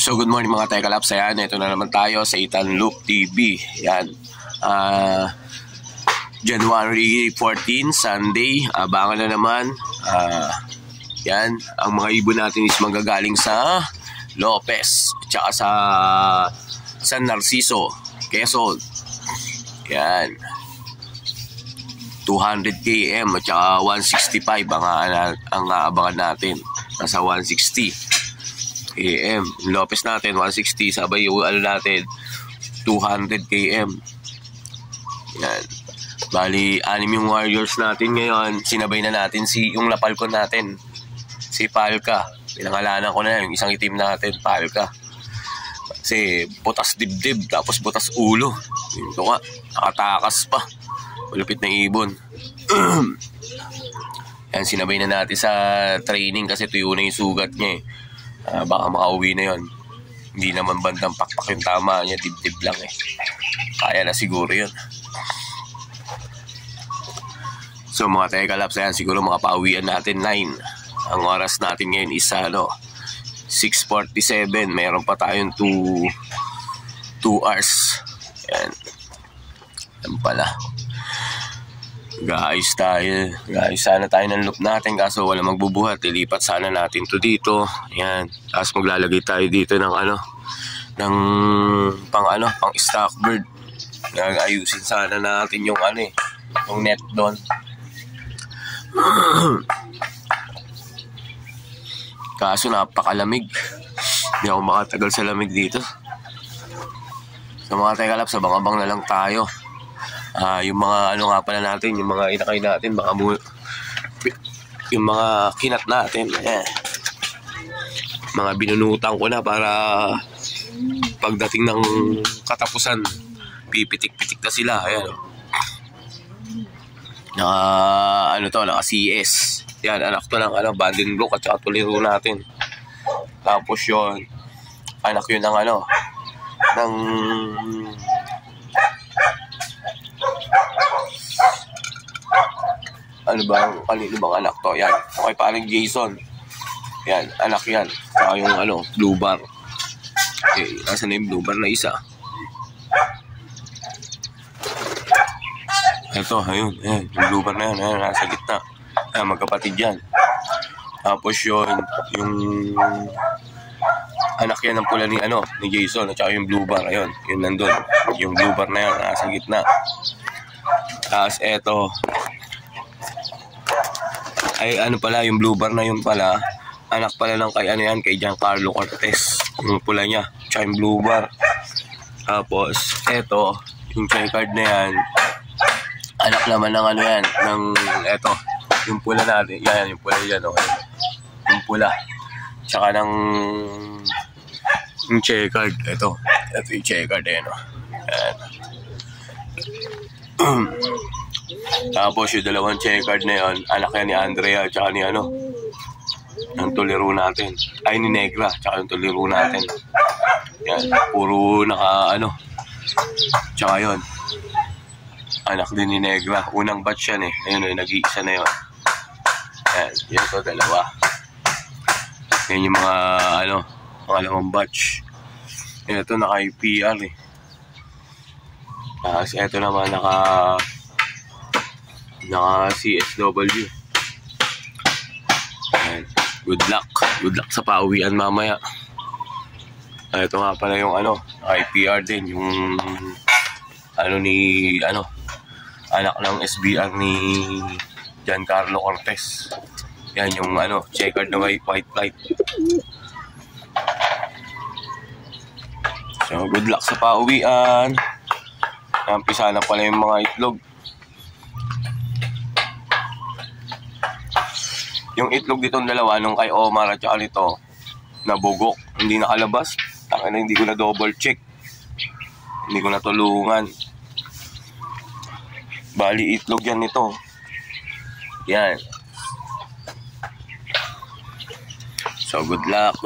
So good morning mga Tekalaps. Ayan, ito na naman tayo sa Ethan Loop TV. Ayan, January 14, Sunday. Abangan na naman. Yan, ang mga ibon natin is manggagaling sa Lopez, tsaka sa San Narciso, Quezon. Yan, 200 km at saka 165 ang aabangan natin. Nasa 160 km. Lopez natin 160, sabay yung natin 200 km. Yan. Bali, 6 yung warriors natin ngayon. Sinabay na natin yung lapalcon natin, si Palka. Pinangalanan ko na yung isang itim natin, Palka. Kasi butas dibdib, tapos butas ulo. Ito nga, nakatakas pa. Malupit na ibon. Yan, sinabay na natin sa training kasi tuyo na yung sugat niya eh. Baka makauwi na yon. Hindi naman bandang pakpak yung tama niya, dibdib lang eh. Kaya na siguro yun. So mga Tekalaps, ayan, siguro makapauwian natin 9. Ang oras natin ngayon is 6:47. Mayroon pa tayong 2 hours. Ayan. Yan pala. Guys, sana tayo ng loop natin, kaso wala magbubuhat. Ilipat sana natin to dito. Ayan. Tapos maglalagay tayo dito ng pang stock bird. Ayusin sana natin yung yung net doon. Kaso napakalamig. Hindi ako makatagal sa lamig dito. So mga Tekalaps, abang-abang na lang tayo. Yung mga nga pala natin, yung mga inakay natin, baka yung mga kinat natin, mga binunutan ko na para pagdating ng katapusan, pipitik-pitik na sila. Ayan. Naka CS. Yan, anak to ng banding block at saka tuliro natin. Tapos yun, anak yun ng ng kanino bang anak to? Yan, okay, parang Jason. Yan, anak yan. Saka yung blue bar. Okay, nasa na yung blue bar na isa? Ito, ayun, yung blue bar na yan, nasa gitna. Magkapatid yan. Tapos yun, yung anak yan ng pula ni Jason, at saka yung blue bar, ayun, yun nandun. Yung blue bar na yan, nasa gitna. Tapos eto, ay pala, yung blue bar na yun pala, anak pala ng kay Giancarlo Cortez, yung pula niya, tsaka yung blue bar. Tapos eto, yung checkered na yan, anak naman ng yan, ng eto, yung pula natin, yan, yung pula yan, yung pula, tsaka ng yung checkered, eto yung checkered yan, yan. Tapos yung dalawang checkered na yun, anak yan ni Andrea tsaka ni yung tuliro natin, ay ni Negra tsaka yung tuliro natin. Yan, puro tsaka yun, anak din ni Negra, unang batch yan ayun, nag-iisa na yun. Yan, yun to, dalawa. Yan yung mga pangalawang batch. Yan, ito naka-IPR Tapos ito naman naka CSW. Ayan. Good luck sa pauwian mamaya. Ito nga pala yung IPR din, yung anak ng SBR ni Giancarlo Cortez. Yan yung checkered na white flight. So good luck sa pauwian. Nampisa na pala yung mga itlog. Yung itlog ditong dalawa, nung kay Omar at saka nito, nabugok, hindi nakalabas. Hindi ko na double check. Hindi ko na tulungan. Bali, itlog yan nito. Yan. So, good luck.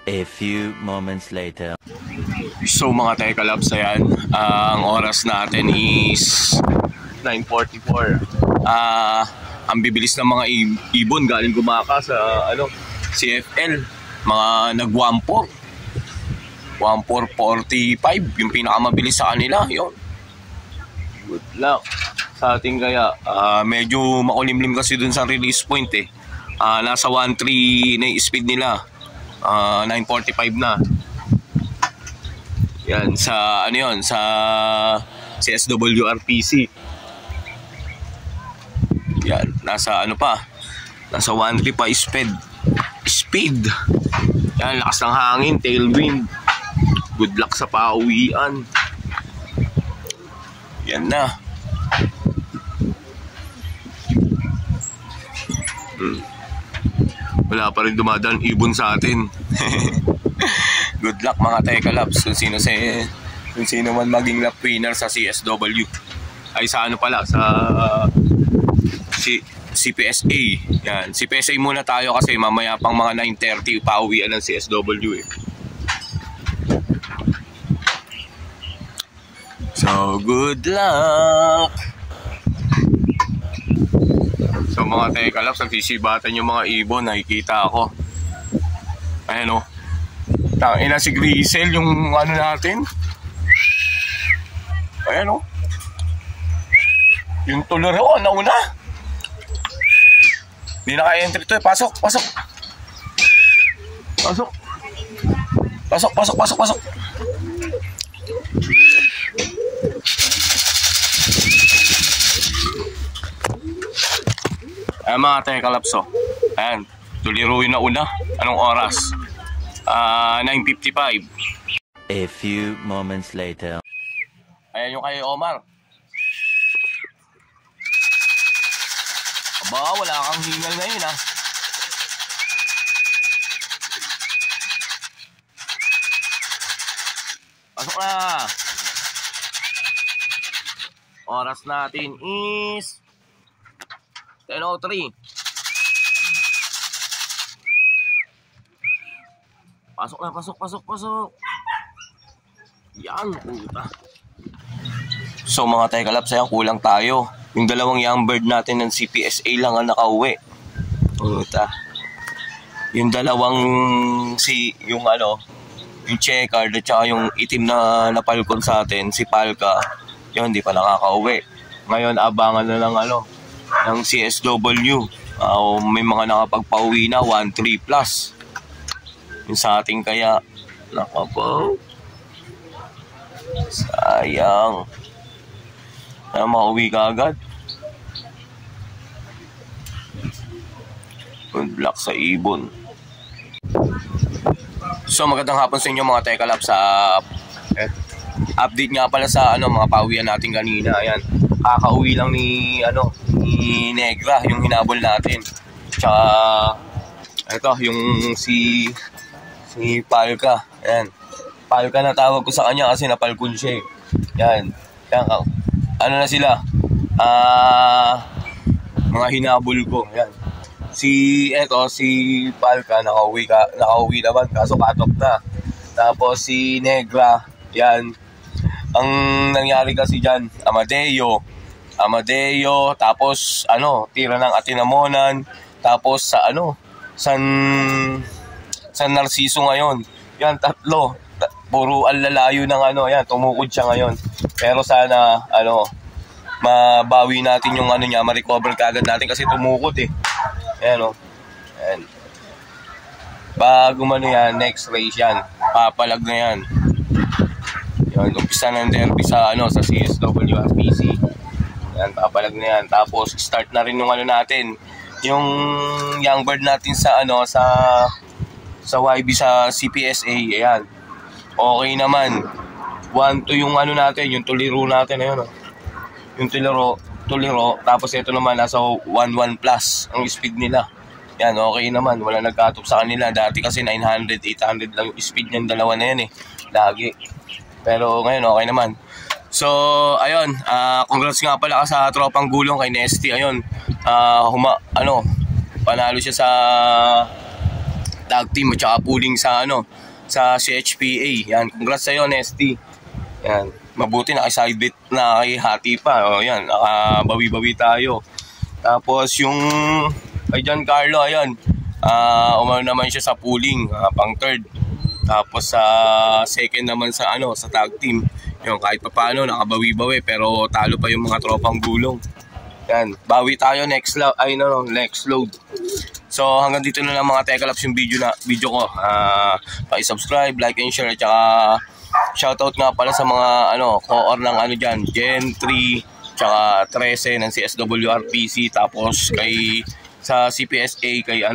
A few moments later. So, mga Tekalaps, ayan. Ang oras natin is 9:44. Ang bibilis ng mga ibon galing gumaka sa CFL. mga nag 1.445 yung pinakamabilis sa kanila. Yun, good luck sa ating kaya. Medyo makulimlim kasi dun sa release point eh. Nasa 1.3 na yung speed nila. 9.45 na. Yan sa ano yun, sa CSW RPC. Yan, nasa ano pa, nasa 1.3 pa speed. Yan, lakas ng hangin, tailwind. Good luck sa pauwian. Yan na. Wala pa rin dumadaan ibon sa atin. Good luck mga Tekalabs kung sino man maging lap winner sa CSW. Ay sa ano pala, sa CPSA. Yan, CPSA muna tayo kasi mamaya pang mga 9:30 pauwian ng CSW eh. So good luck. So mga Tekalabs, nagsisibatan yung mga ibon, nakikita ako. Ayan o. Tangina si Grisel, yung ano natin. Ayan o. Yung tularo, nauna. Hindi na kaya-entry to eh. Pasok. Ayan mga Tekalabs o. Ayan, tuliro yung nauna. Anong oras? 9:55. A few moments later. Ayan yung kay Omar. Aba, wala kang hingal ngayon ah. Pasok na. Oras natin is 10:03. Pasok. Yan, puta. So mga Tekalabs, ayan, kulang tayo. Yung dalawang young bird natin ng CPSA lang ang nakauwi. Puta. Yung dalawang yung checkered at saka yung itim na napalkon sa atin, si Palka, yun, hindi pa nakakauwi. Ngayon, abangan na lang ng CSW. May mga nakapagpauwi na, 1.3 plus. Yung sa ating kaya, nakabaw. Sayang. Makauwi ka agad. Good luck sa ibon. So magandang hapon sa inyo mga Tekalabs. Update nga pala sa mga pauwian natin kanina. Ayan, kakauwi lang ni Negra, yung hinabol natin. Tsaka ito yung si Palka. Ayan, Palka na tawag ko sa kanya kasi napalkon siya eh. Yan, ano na sila, mga hinabol ko. Yan, si Palka nakauwi naman kaso cut-off na. Tapos si Negra, yan, ang nangyari kasi dyan, Amadeo, tapos tira ng Atinamonan, tapos sa San Narciso ngayon. Yan, tatlo. Puro alalayo ng yan, tumukod siya ngayon. Pero sana, mabawi natin yung niya, ma-recover kagad natin kasi tumukod eh. Ayan Ayan. Bago yan, next race yan. Papalag na yan. Yan, umpisa ng derby sa CSW RPC. Yan, papalag na yan. Tapos, start na rin yung natin. Yung young bird natin sa YB sa CPSA, ayan. Okay naman. 1-2 yung natin, yung tuliro natin, ayun. Yung tuliro, tapos ito naman nasa 1-1 plus ang speed nila. Yan, okay naman. Wala nagkatop sa kanila. Dati kasi 900, 800 lang yung speed ng dalawa na yan eh. Lagi. Pero ngayon, okay naman. So, ayun. Congrats nga pala sa tropang gulong kay Nesty. Ayun. Panalo siya sa tag team at saka pooling sa CHPA. Yan, congrats sa'yo, Nesty. Yan, mabuti na kay sidebit na kay hati pa. O yan, nakabawi-bawi tayo. Tapos yung kay Giancarlo, ayan, umano naman siya sa pooling, pang third. Tapos sa second naman sa sa tag team. Yung kahit pa paano nakabawi-bawi pero talo pa yung mga tropang gulong. Yan, bawi tayo next load. So hanggang dito na lang mga Tekalaps yung video ko. Paki-subscribe, like and share, at saka shoutout nga pala sa mga co-or ng diyan, Gen 3 tsaka 13 ng CSWRPC, tapos sa CPSA kay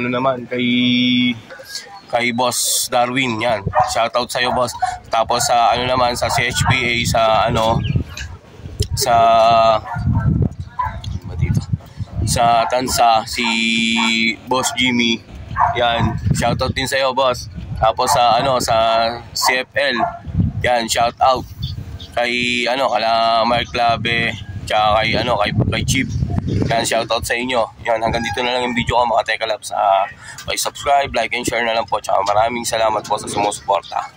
kay Boss Darwin, yan. Shoutout sa iyo, boss. Tapos sa sa CHPA sa Tansa, si Boss Jimmy. Yan, shoutout din sa iyo, boss. Tapos sa sa CFL, yan, shoutout kay kala Mark Clave, tsaka kay Chip. Yan, shoutout sa inyo. Yan, hanggang dito na lang yung video ko mga Tekalaps. Subscribe, like and share na lang po. Tsaka maraming salamat po sa sumusuporta.